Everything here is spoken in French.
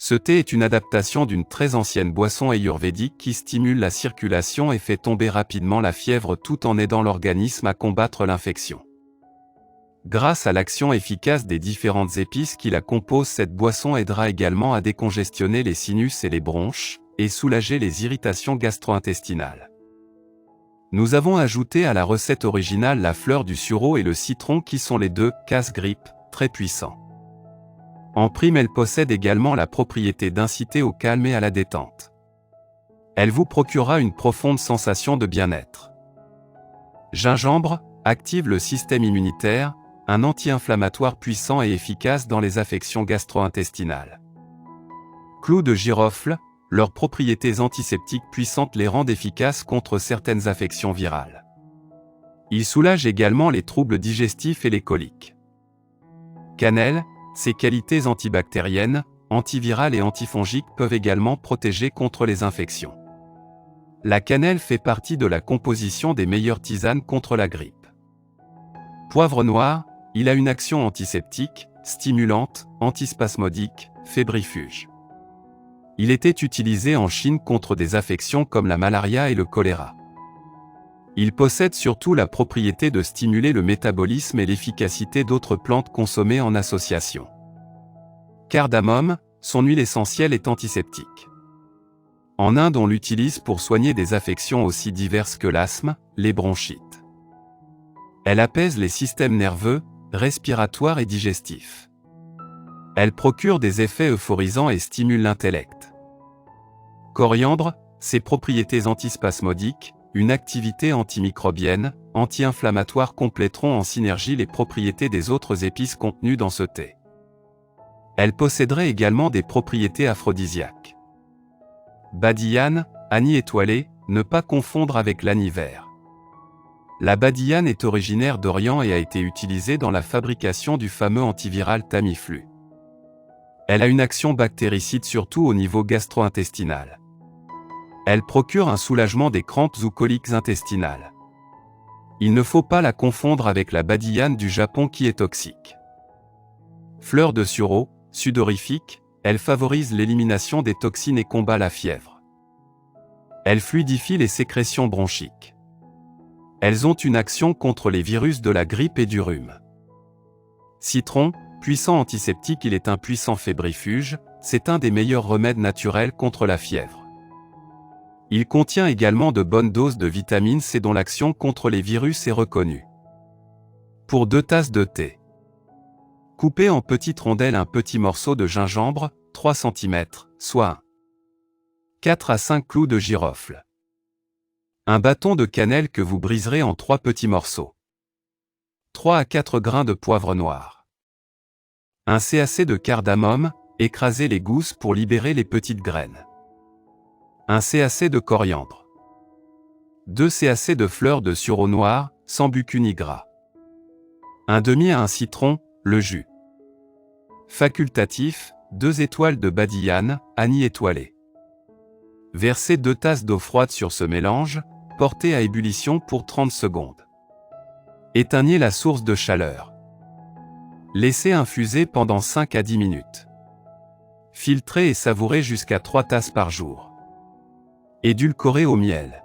Ce thé est une adaptation d'une très ancienne boisson ayurvédique qui stimule la circulation et fait tomber rapidement la fièvre tout en aidant l'organisme à combattre l'infection. Grâce à l'action efficace des différentes épices qui la composent, cette boisson aidera également à décongestionner les sinus et les bronches, et soulager les irritations gastro-intestinales. Nous avons ajouté à la recette originale la fleur du sureau et le citron qui sont les deux casse-grippe très puissants. En prime, elle possède également la propriété d'inciter au calme et à la détente. Elle vous procurera une profonde sensation de bien-être. Gingembre active le système immunitaire, un anti-inflammatoire puissant et efficace dans les affections gastro-intestinales. Clous de girofle, leurs propriétés antiseptiques puissantes les rendent efficaces contre certaines affections virales. Ils soulagent également les troubles digestifs et les coliques. Cannelle, ses qualités antibactériennes, antivirales et antifongiques peuvent également protéger contre les infections. La cannelle fait partie de la composition des meilleures tisanes contre la grippe. Poivre noir, il a une action antiseptique, stimulante, antispasmodique, fébrifuge. Il était utilisé en Chine contre des affections comme la malaria et le choléra. Il possède surtout la propriété de stimuler le métabolisme et l'efficacité d'autres plantes consommées en association. Cardamome, son huile essentielle est antiseptique. En Inde, on l'utilise pour soigner des affections aussi diverses que l'asthme, les bronchites. Elle apaise les systèmes nerveux, respiratoires et digestifs. Elle procure des effets euphorisants et stimule l'intellect. Coriandre, ses propriétés antispasmodiques, une activité antimicrobienne, anti-inflammatoire compléteront en synergie les propriétés des autres épices contenues dans ce thé. Elle posséderait également des propriétés aphrodisiaques. Badiane, anis étoilé, ne pas confondre avec l'anis vert. La badiane est originaire d'Orient et a été utilisée dans la fabrication du fameux antiviral Tamiflu. Elle a une action bactéricide surtout au niveau gastro-intestinal. Elle procure un soulagement des crampes ou coliques intestinales. Il ne faut pas la confondre avec la badiane du Japon qui est toxique. Fleur de sureau, sudorifique, elle favorise l'élimination des toxines et combat la fièvre. Elle fluidifie les sécrétions bronchiques. Elles ont une action contre les virus de la grippe et du rhume. Citron, puissant antiseptique, il est un puissant fébrifuge, c'est un des meilleurs remèdes naturels contre la fièvre. Il contient également de bonnes doses de vitamine C dont l'action contre les virus est reconnue. Pour 2 tasses de thé, coupez en petites rondelles un petit morceau de gingembre, 3 cm, soit 4 à 5 clous de girofle. Un bâton de cannelle que vous briserez en 3 petits morceaux. 3 à 4 grains de poivre noir. Un CAC de cardamome, écrasez les gousses pour libérer les petites graines. Un CAC de coriandre. 2 CAC de fleurs de sureau noir, sans buccu ni gras. Un demi à un citron, le jus. Facultatif, 2 étoiles de badiane, anis étoilé. Versez 2 tasses d'eau froide sur ce mélange, portez à ébullition pour 30 secondes. Éteignez la source de chaleur. Laissez infuser pendant 5 à 10 minutes. Filtrez et savourez jusqu'à 3 tasses par jour. Édulcorez au miel.